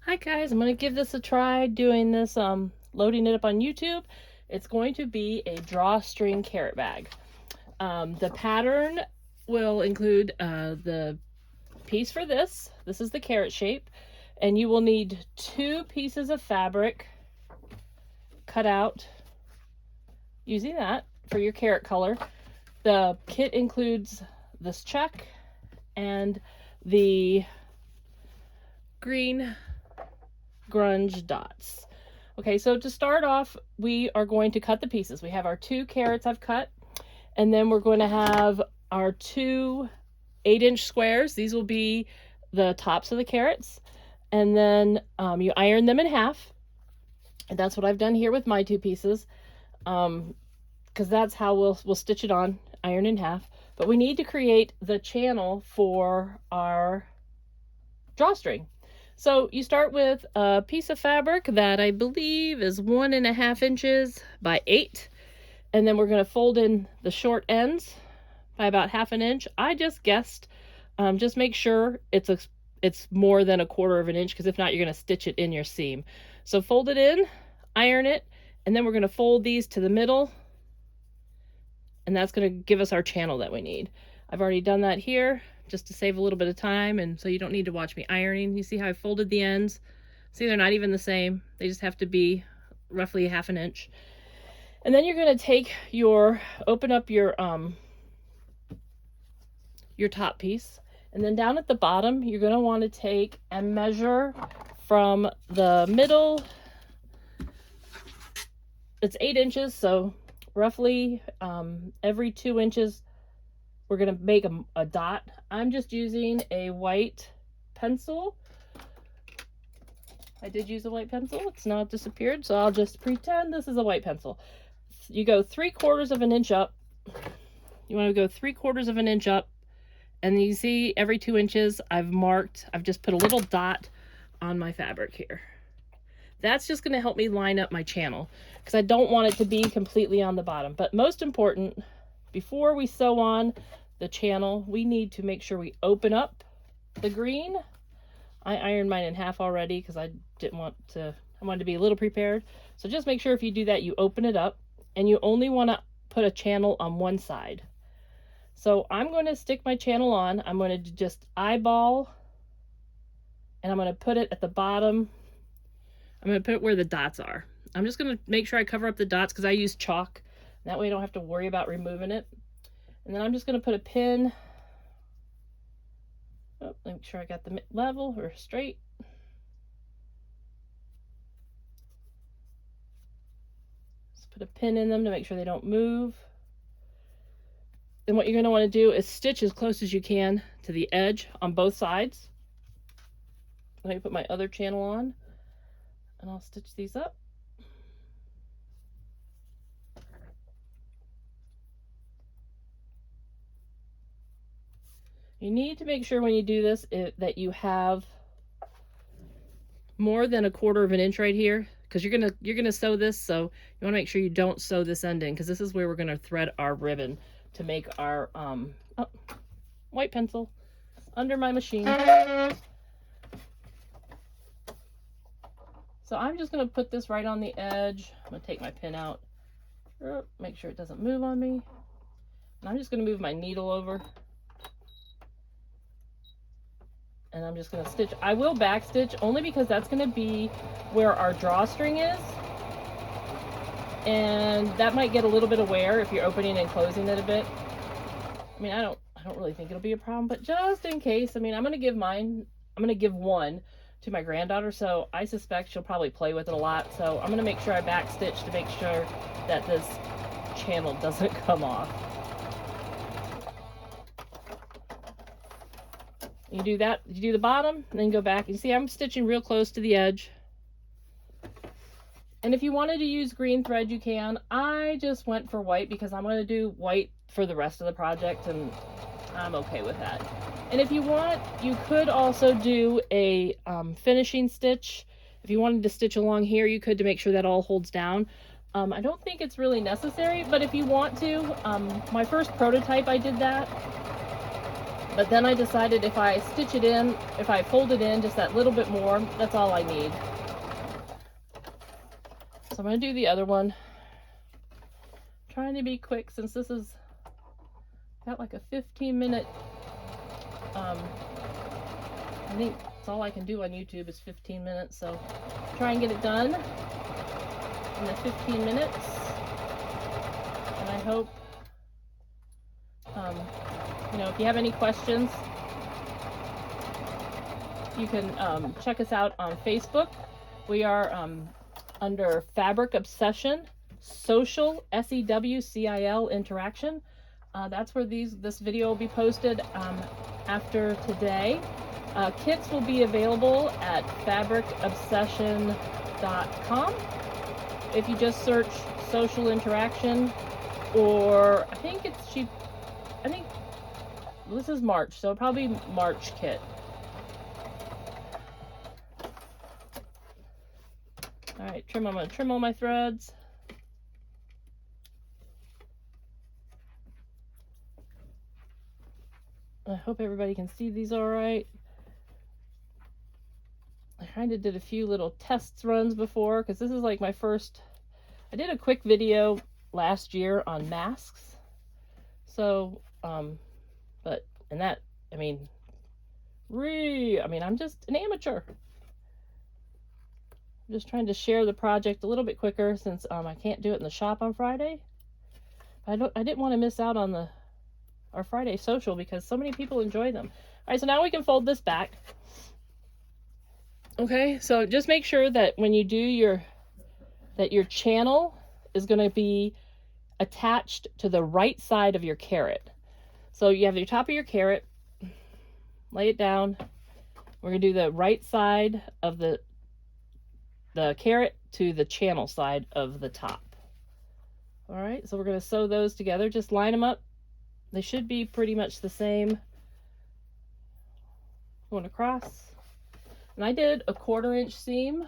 Hi guys, I'm going to give this a try doing this, loading it up on YouTube. It's going to be a drawstring carrot bag. The pattern will include the piece for this. This is the carrot shape. And you will need 2 pieces of fabric cut out using that for your carrot color. The kit includes this check and the green grunge dots. Okay, so to start off, we are going to cut the pieces. We have our 2 carrots I've cut, and then we're going to have our 2 8-inch squares. These will be the tops of the carrots, and then you iron them in half, and that's what I've done here with my 2 pieces, because that's how we'll stitch it on, iron in half. But we need to create the channel for our drawstring. So you start with a piece of fabric that I believe is 1.5 inches by 8. And then we're going to fold in the short ends by about 1/2 inch. I just guessed. Just make sure it's more than 1/4 inch, because if not, you're going to stitch it in your seam. So fold it in, iron it, and then we're going to fold these to the middle. And that's going to give us our channel that we need. I've already done that here, just to save a little bit of time, and so you don't need to watch me ironing. You see how I folded the ends? See, they're not even the same. They just have to be roughly 1/2 inch. And then you're going to take open up your top piece, and then down at the bottom, you're going to want to take and measure from the middle. It's 8 inches, so roughly every 2 inches, we're going to make a dot. I'm just using a white pencil. I did use a white pencil. It's not disappeared, so I'll just pretend this is a white pencil. You go 3/4 inch up. You want to go 3/4 inch up, and you see every 2 inches I've just put a little dot on my fabric here. That's just going to help me line up my channel, because I don't want it to be completely on the bottom. But most important, before we sew on the channel, we need to make sure we open up the green. I ironed mine in half already because I wanted to be a little prepared. So just make sure if you do that, you open it up, and you only want to put a channel on one side. So I'm going to stick my channel on. I'm going to just eyeball, and I'm going to put it at the bottom. I'm going to put it where the dots are. I'm just going to make sure I cover up the dots because I use chalk. That way I don't have to worry about removing it. And then I'm just going to put a pin. Oh, make sure I got the level or straight. Just put a pin in them to make sure they don't move. And what you're going to want to do is stitch as close as you can to the edge on both sides. Let me put my other channel on, and I'll stitch these up. You need to make sure when you do this that you have more than 1/4 inch right here, because you're gonna sew this, so you want to make sure you don't sew this end in, because this is where we're gonna thread our ribbon to make our white pencil under my machine. So I'm just gonna put this right on the edge. I'm gonna take my pin out, make sure it doesn't move on me, and I'm just gonna move my needle over. And I'm just going to stitch. I will back stitch only because that's going to be where our drawstring is. And that might get a little bit of wear if you're opening and closing it a bit. I mean, I don't really think it'll be a problem, but just in case, I mean, I'm going to give one to my granddaughter, so I suspect she'll probably play with it a lot. So I'm going to make sure I back stitch to make sure that this channel doesn't come off. You do that, you do the bottom, and then go back. You see I'm stitching real close to the edge. And if you wanted to use green thread, you can. I just went for white because I'm going to do white for the rest of the project, and I'm okay with that. And if you want, you could also do a finishing stitch. If you wanted to stitch along here, you could, to make sure that all holds down. I don't think it's really necessary, but if you want to, my first prototype, I did that. But then I decided if I stitch it in, if I fold it in just that little bit more, that's all I need. So I'm going to do the other one. Trying to be quick since this is got like a 15-minute, I think that's all I can do on YouTube is 15 minutes. So try and get it done in the 15 minutes. And I hope, you know, if you have any questions, you can check us out on Facebook. We are under Fabric Obsession, Sewcial, SEWCIL Interaction. That's where this video will be posted after today. Kits will be available at fabricobsession.com. If you just search Sewcial Interaction, or I think this is March, so probably March kit. All right, I'm going to trim all my threads. I hope everybody can see these all right. I kind of did a few little test runs before because this is like my first. I did a quick video last year on masks. So, I'm just an amateur. I'm just trying to share the project a little bit quicker since I can't do it in the shop on Friday. I didn't want to miss out on our Friday Sewcial because so many people enjoy them. All right, so now we can fold this back. Okay, so just make sure that when you do that your channel is going to be attached to the right side of your carrot. So you have your top of your carrot, lay it down. We're going to do the right side of the carrot to the channel side of the top. All right, so we're going to sew those together. Just line them up. They should be pretty much the same. Going across. And I did a 1/4 inch seam.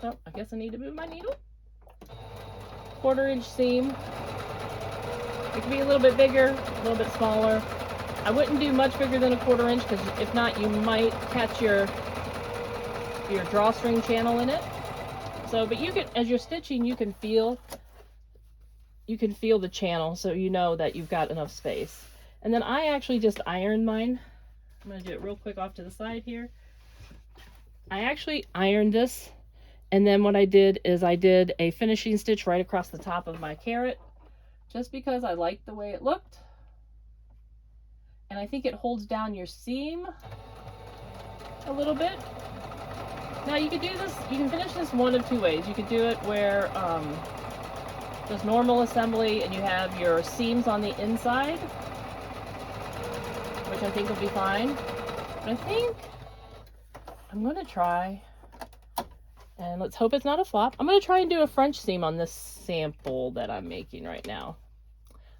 So I guess I need to move my needle. 1/4 inch seam. It can be a little bit bigger, a little bit smaller. I wouldn't do much bigger than a 1/4 inch because if not, you might catch your drawstring channel in it. So, but you can, as you're stitching, you can feel the channel, so you know that you've got enough space. And then I actually just ironed mine. I'm going to do it real quick off to the side here. I actually ironed this, and then what I did is I did a finishing stitch right across the top of my carrot, just because I liked the way it looked. And I think it holds down your seam a little bit. Now you could do this, you can finish this one of two ways. You could do it where just normal assembly and you have your seams on the inside, which I think will be fine. But I think I'm going to try, and let's hope it's not a flop. I'm going to try and do a French seam on this sample that I'm making right now.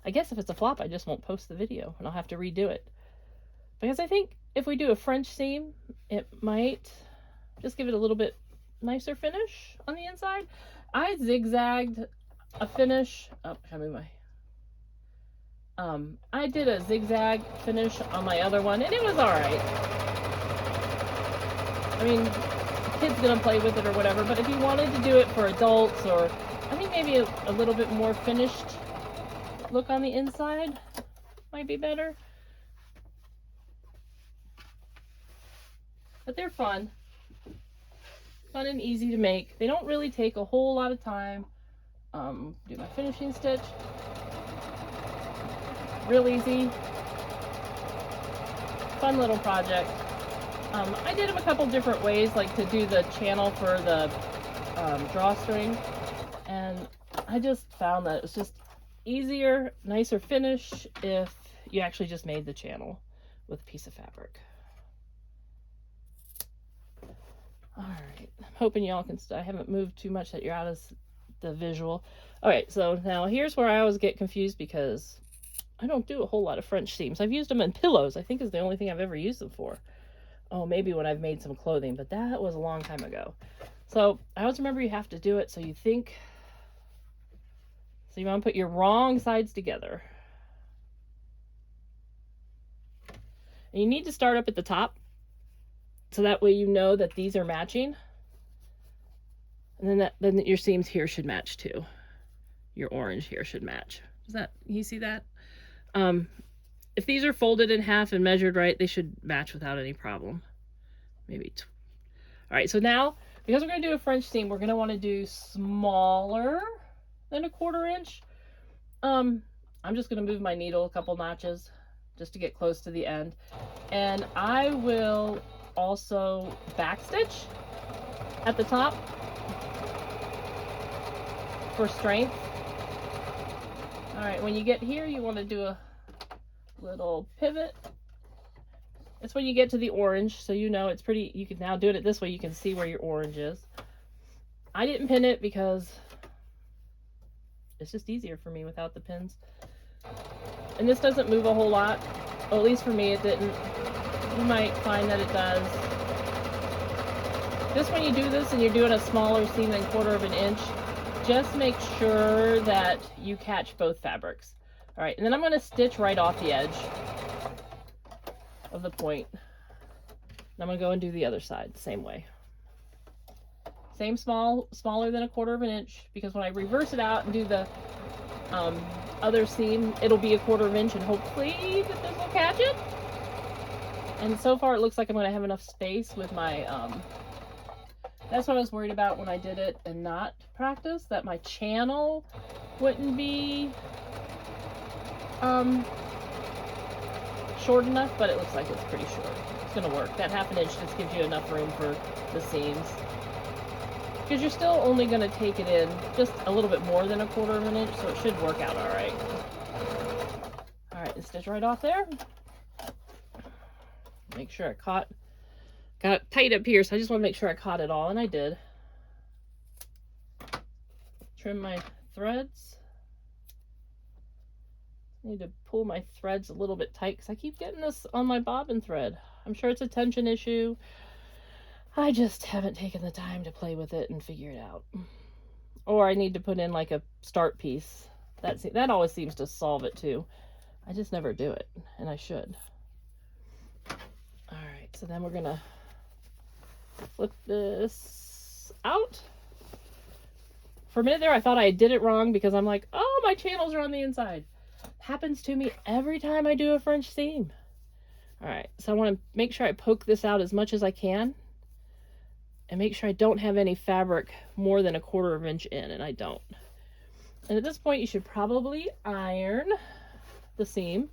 I guess if it's a flop, I just won't post the video and I'll have to redo it. Because I think if we do a French seam, it might just give it a little bit nicer finish on the inside. I zigzagged a finish. Oh, I move my. I did a zigzag finish on my other one, and it was all right. I mean, the kid's gonna play with it or whatever, but if you wanted to do it for adults, or I think maybe a little bit more finished look on the inside might be better. But they're fun. Fun and easy to make. They don't really take a whole lot of time. Do my finishing stitch. Real easy. Fun little project. I did them a couple different ways, like to do the channel for the drawstring. And I just found that it was just easier, nicer finish if you actually just made the channel with a piece of fabric. All right, I'm hoping y'all can, I haven't moved too much that you're out of the visual. All right, so now here's where I always get confused because I don't do a whole lot of French seams. I've used them in pillows, I think is the only thing I've ever used them for. Oh, maybe when I've made some clothing, but that was a long time ago. So I always remember you have to do it so you think, so you want to put your wrong sides together. And you need to start up at the top, so that way you know that these are matching. And then your seams here should match too. Your orange here should match. You see that? If these are folded in half and measured right, they should match without any problem. Maybe. All right, so now, because we're going to do a French seam, we're going to want to do smaller than a 1/4 inch. I'm just going to move my needle a couple notches just to get close to the end. And I will also backstitch at the top for strength. All right, when you get here, you want to do a little pivot. It's when you get to the orange, so you know it's pretty, you can now do it this way, you can see where your orange is. I didn't pin it because it's just easier for me without the pins. And this doesn't move a whole lot, or at least for me it didn't. You might find that it does. Just when you do this and you're doing a smaller seam than 1/4 inch, just make sure that you catch both fabrics. All right, and then I'm going to stitch right off the edge of the point. And I'm going to go and do the other side the same way. Same smaller than a 1/4 inch, because when I reverse it out and do the other seam, it'll be a 1/4 inch, and hopefully that this will catch it. And so far it looks like I'm going to have enough space with my that's what I was worried about when I did it and not practice, that my channel wouldn't be short enough, but it looks like it's pretty short. It's going to work. That 1/2 inch just gives you enough room for the seams, because you're still only going to take it in just a little bit more than a 1/4 inch, so it should work out all right. All right, and stitch right off there. Make sure I got it tight up here, so I just want to make sure I caught it all, and I did. Trim my threads. I need to pull my threads a little bit tight because I keep getting this on my bobbin thread. I'm sure it's a tension issue. I just haven't taken the time to play with it and figure it out. Or I need to put in like a start piece. That always seems to solve it too. I just never do it, and I should. All right, so then we're gonna flip this out. For a minute there, I thought I did it wrong because I'm like, oh, my channels are on the inside. Happens to me every time I do a French seam. All right, so I want to make sure I poke this out as much as I can and make sure I don't have any fabric more than a 1/4 inch in, and I don't. And at this point, you should probably iron the seam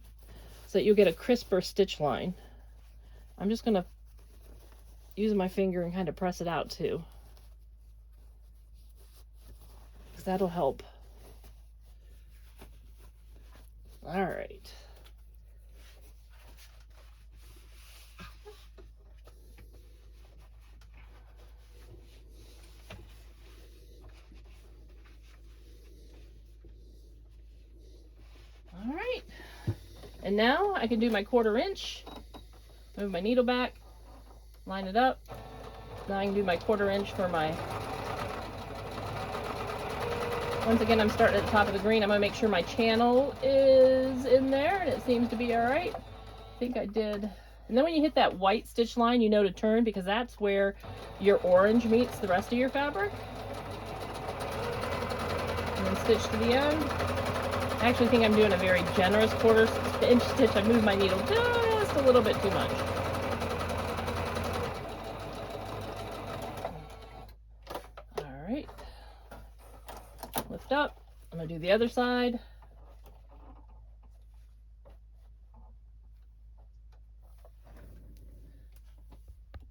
so that you'll get a crisper stitch line. I'm just going to use my finger and kind of press it out too, because that'll help. All right. All right. And now I can do my 1/4 inch. Move my needle back, line it up. Now I can do my 1/4 inch for my, once again, I'm starting at the top of the green. I'm going to make sure my channel is in there, and it seems to be all right. I think I did. And then when you hit that white stitch line, you know to turn, because that's where your orange meets the rest of your fabric. And then stitch to the end. I actually think I'm doing a very generous 1/4 inch stitch. I moved my needle just a little bit too much. All right. Lift up. I'm going to do the other side.